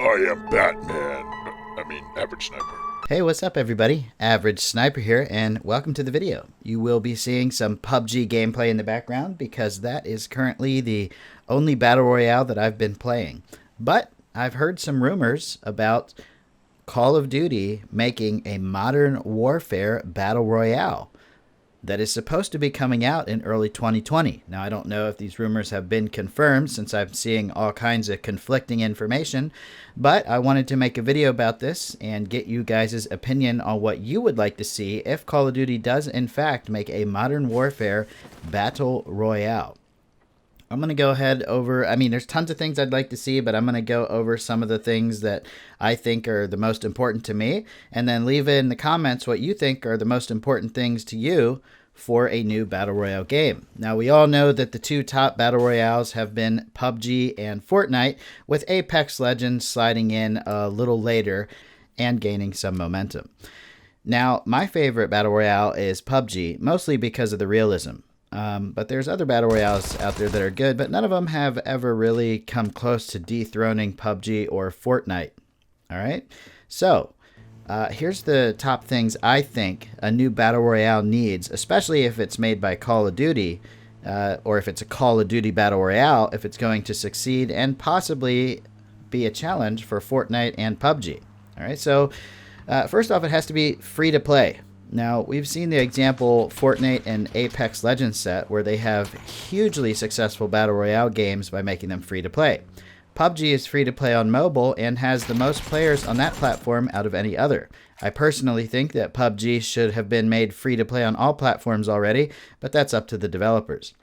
I am Batman. Average Sniper. Hey, what's up everybody? Average Sniper here, and welcome to the video. You will be seeing some PUBG gameplay in the background because that is currently the only Battle Royale that I've been playing. But I've heard some rumors about Call of Duty making a Modern Warfare Battle Royale that is supposed to be coming out in early 2020. Now, I don't know if these rumors have been confirmed since I'm seeing all kinds of conflicting information, but I wanted to make a video about this and get you guys' opinion on what you would like to see if Call of Duty does in fact make a Modern Warfare Battle Royale. I'm going to go ahead over, there's tons of things I'd like to see, but I'm going to go over some of the things that I think are the most important to me, and then leave in the comments what you think are the most important things to you for a new Battle Royale game. Now, we all know that the two top Battle Royales have been PUBG and Fortnite, with Apex Legends sliding in a little later and gaining some momentum. Now, my favorite Battle Royale is PUBG, mostly because of the realism. But there's other Battle Royales out there that are good, but none of them have ever really come close to dethroning PUBG or Fortnite. All right? So, here's the top things I think a new Battle Royale needs, especially if it's made by Call of Duty, or if it's a Call of Duty Battle Royale, if it's going to succeed and possibly be a challenge for Fortnite and PUBG. All right? So, first off, it has to be free to play. Now, we've seen the example Fortnite and Apex Legends set where they have hugely successful Battle Royale games by making them free to play. PUBG is free to play on mobile and has the most players on that platform out of any other. I personally think that PUBG should have been made free to play on all platforms already, but that's up to the developers.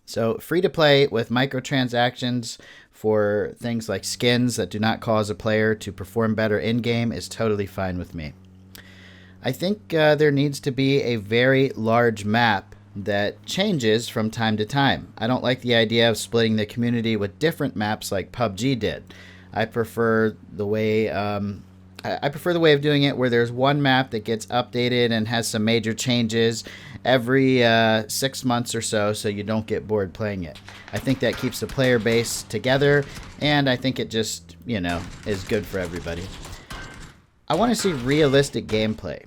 So free to play with microtransactions for things like skins that do not cause a player to perform better in-game is totally fine with me. I think there needs to be a very large map that changes from time to time. I don't like the idea of splitting the community with different maps like PUBG did. I prefer the way of doing it where there's one map that gets updated and has some major changes every 6 months or so you don't get bored playing it. I think that keeps the player base together, and I think it just, is good for everybody. I want to see realistic gameplay.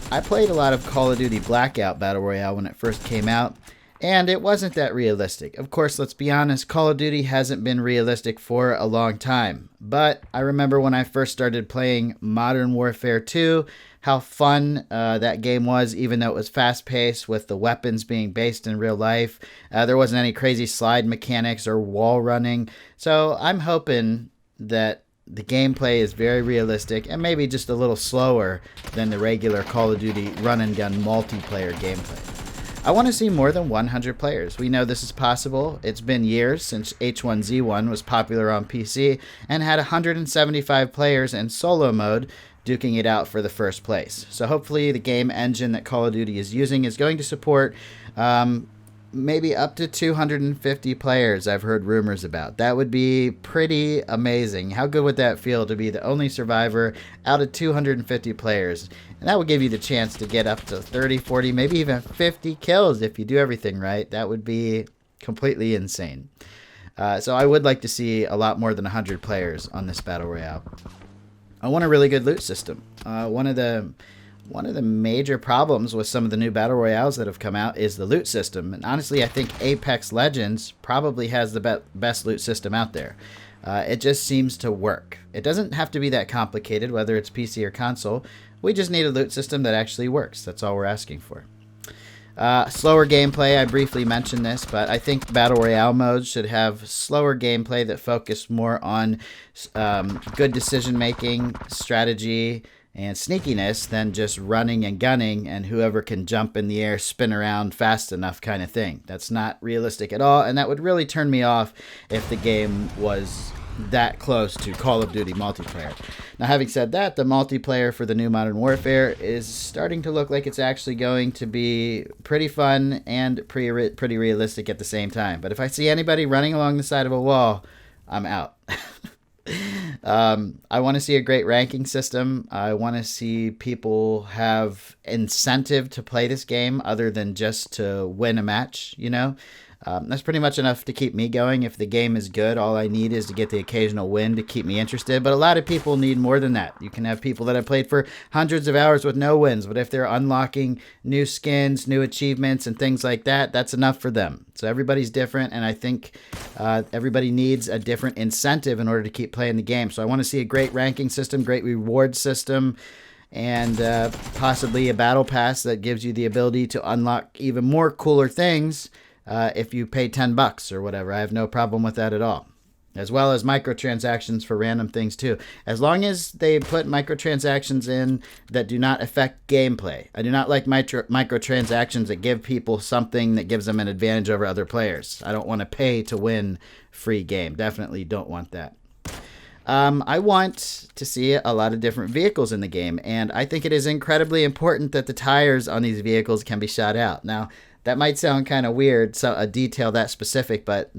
I played a lot of Call of Duty Blackout Battle Royale when it first came out, and it wasn't that realistic. Of course, let's be honest, Call of Duty hasn't been realistic for a long time. But I remember when I first started playing Modern Warfare 2, how fun that game was, even though it was fast-paced with the weapons being based in real life. There wasn't any crazy slide mechanics or wall running. So I'm hoping that the gameplay is very realistic and maybe just a little slower than the regular Call of Duty run and gun multiplayer gameplay. I want to see more than 100 players. We know this is possible. It's been years since H1Z1 was popular on PC and had 175 players in solo mode duking it out for the first place. So hopefully the game engine that Call of Duty is using is going to support maybe up to 250 players. I've heard rumors about. That would be pretty amazing. How good would that feel to be the only survivor out of 250 players? And that would give you the chance to get up to 30, 40, maybe even 50 kills if you do everything right. That would be completely insane. So I would like to see a lot more than 100 players on this Battle Royale. I want a really good loot system. One of the major problems with some of the new Battle Royales that have come out is the loot system. And honestly, I think Apex Legends probably has the best loot system out there. It just seems to work. It doesn't have to be that complicated, whether it's PC or console. We just need a loot system that actually works. That's all we're asking for. Slower gameplay, I briefly mentioned this, but I think Battle Royale modes should have slower gameplay that focus more on good decision making, strategy, and sneakiness than just running and gunning and whoever can jump in the air, spin around fast enough kind of thing. That's not realistic at all, and that would really turn me off if the game was that close to Call of Duty multiplayer. Now, having said that, the multiplayer for the new Modern Warfare is starting to look like it's actually going to be pretty fun and pretty realistic at the same time. But if I see anybody running along the side of a wall, I'm out. I want to see a great ranking system. I want to see people have incentive to play this game other than just to win a match, That's pretty much enough to keep me going. If the game is good, all I need is to get the occasional win to keep me interested. But a lot of people need more than that. You can have people that have played for hundreds of hours with no wins, but if they're unlocking new skins, new achievements, and things like that, that's enough for them. So everybody's different, and I think everybody needs a different incentive in order to keep playing the game. So I want to see a great ranking system, great reward system, and possibly a battle pass that gives you the ability to unlock even more cooler things if you pay $10 or whatever. I have no problem with that at all. As well as microtransactions for random things too. As long as they put microtransactions in that do not affect gameplay. I do not like microtransactions that give people something that gives them an advantage over other players. I don't want to pay to win free game. Definitely don't want that. I want to see a lot of different vehicles in the game, and I think it is incredibly important that the tires on these vehicles can be shot out. Now, that might sound kind of weird, so a detail that specific, but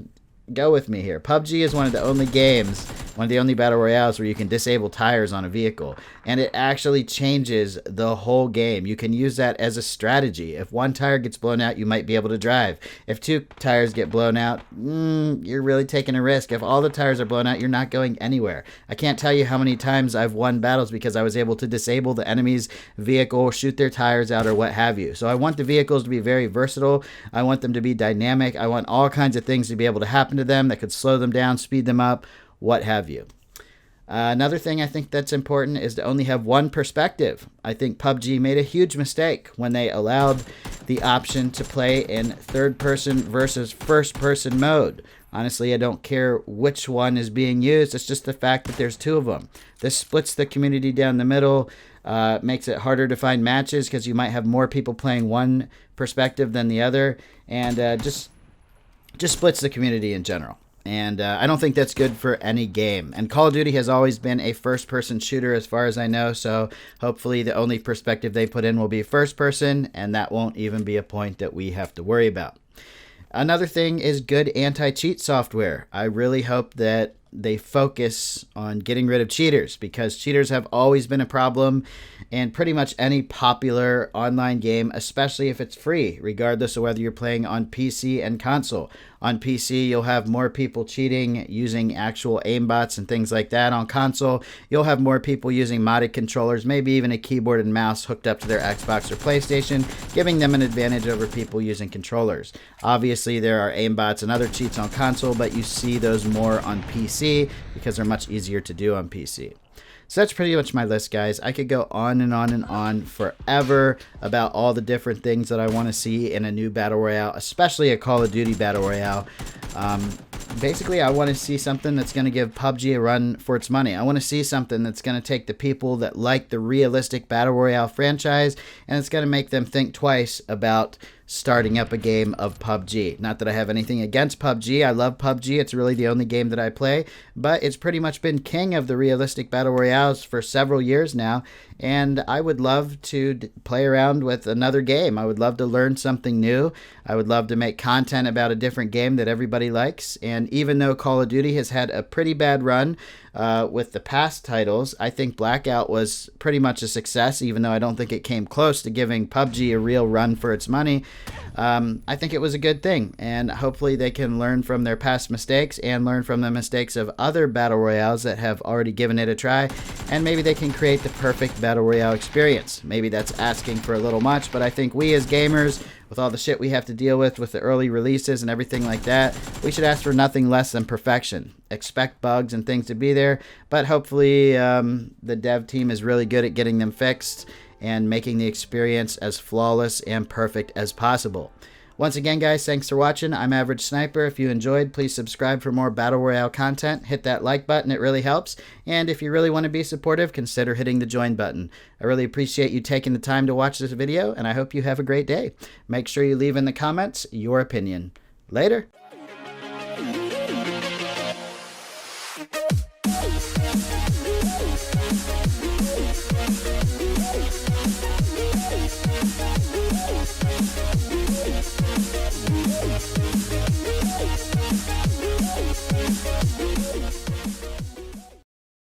go with me here. PUBG is one of the only games, one of the only battle royales where you can disable tires on a vehicle, and it actually changes the whole game. You can use that as a strategy. If one tire gets blown out, you might be able to drive. If two tires get blown out, you're really taking a risk. If all the tires are blown out, you're not going anywhere. I can't tell you how many times I've won battles because I was able to disable the enemy's vehicle, shoot their tires out, or what have you. So I want the vehicles to be very versatile. I want them to be dynamic. I want all kinds of things to be able to happen to them that could slow them down, speed them up, what have you. Another thing I think that's important is to only have one perspective. I think PUBG made a huge mistake when they allowed the option to play in third-person versus first-person mode. Honestly, I don't care which one is being used. It's just the fact that there's two of them. This splits the community down the middle, makes it harder to find matches because you might have more people playing one perspective than the other, and just splits the community in general. And I don't think that's good for any game. And Call of Duty has always been a first-person shooter as far as I know, so hopefully the only perspective they put in will be first-person, and that won't even be a point that we have to worry about. Another thing is good anti-cheat software. I really hope that they focus on getting rid of cheaters, because cheaters have always been a problem in pretty much any popular online game, especially if it's free, regardless of whether you're playing on PC and console. On PC, you'll have more people cheating using actual aimbots and things like that. On console, you'll have more people using modded controllers, maybe even a keyboard and mouse hooked up to their Xbox or PlayStation, giving them an advantage over people using controllers. Obviously, there are aimbots and other cheats on console, but you see those more on PC because they're much easier to do on PC. So that's pretty much my list, guys. I could go on and on and on forever about all the different things that I want to see in a new Battle Royale, especially a Call of Duty Battle Royale. Basically, I want to see something that's going to give PUBG a run for its money. I want to see something that's going to take the people that like the realistic Battle Royale franchise, and it's going to make them think twice about starting up a game of PUBG. Not that I have anything against PUBG. I love PUBG. It's really the only game that I play, but it's pretty much been king of the realistic Battle Royales for several years now, and I would love to play around with another game. I would love to learn something new. I would love to make content about a different game that everybody likes, and even though Call of Duty has had a pretty bad run with the past titles, I think Blackout was pretty much a success, even though I don't think it came close to giving PUBG a real run for its money. I think it was a good thing, and hopefully they can learn from their past mistakes and learn from the mistakes of other Battle Royales that have already given it a try, and maybe they can create the perfect Battle Royale experience. Maybe that's asking for a little much, but I think we as gamers, with all the shit we have to deal with the early releases and everything like that, we should ask for nothing less than perfection. Expect bugs and things to be there, but hopefully the dev team is really good at getting them fixed and making the experience as flawless and perfect as possible. Once again, guys, thanks for watching. I'm Average Sniper. If you enjoyed, please subscribe for more Battle Royale content. Hit that like button. It really helps. And if you really want to be supportive, consider hitting the join button. I really appreciate you taking the time to watch this video, and I hope you have a great day. Make sure you leave in the comments your opinion. Later.